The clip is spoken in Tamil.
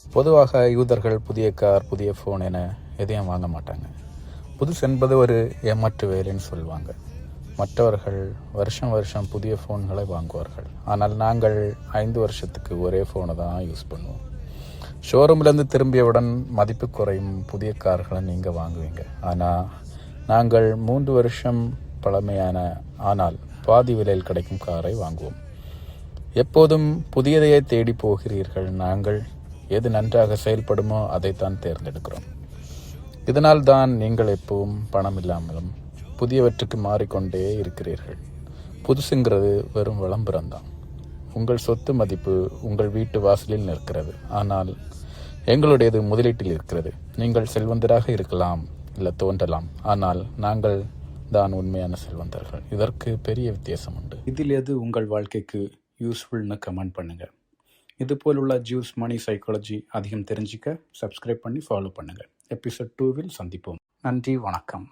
பொதுவாக யூதர்கள் புதிய கார், புதிய ஃபோன் என எதையும் வாங்க மாட்டாங்க. புதுசு என்பது ஒரு ஏமாற்று வேலைன்னு சொல்லுவாங்க. மற்றவர்கள் வருஷம் புதிய ஃபோன்களை வாங்குவார்கள். ஆனால் நாங்கள் 5 வருஷத்துக்கு ஒரே ஃபோனை தான் யூஸ் பண்ணுவோம். ஷோரூம்லேருந்து திரும்பியவுடன் மதிப்பு குறையும் புதிய கார்களை நீங்கள் வாங்குவீங்க. ஆனால் நாங்கள் 3 வருஷம் பழமையான ஆனால் பாதி விலையில் கிடைக்கும் காரை வாங்குவோம். எப்போதும் புதியதையே தேடி போகிறீர்கள். நாங்கள் எது நன்றாக செயல்படுமோ அதைத்தான் தேர்ந்தெடுக்கிறோம். இதனால் தான் நீங்கள் எப்பவும் பணம் இல்லாமலும் புதியவற்றுக்கு மாறிக்கொண்டே இருக்கிறீர்கள். புதுசுங்கிறது வெறும் விளம்பரம்தான். உங்கள் சொத்து மதிப்பு உங்கள் வீட்டு வாசலில் நிற்கிறது. ஆனால் எங்களுடையது முதலீட்டில் இருக்கிறது. நீங்கள் செல்வந்தராக இருக்கலாம், இல்லை தோன்றலாம். ஆனால் நாங்கள் தான் உண்மையான செல்வந்தர்கள். இதற்கு பெரிய வித்தியாசம் உண்டு. இதில் எது உங்கள் வாழ்க்கைக்கு யூஸ்ஃபுல்னு கமெண்ட் பண்ணுங்கள். இது போலுள்ள ஜூஸ் மணி சைக்காலஜி அதிகம் தெரிஞ்சிக்க சப்ஸ்கிரைப் பண்ணி ஃபாலோ பண்ணுங்கள். எபிசோட் 2வில் சந்திப்போம். நன்றி, வணக்கம்.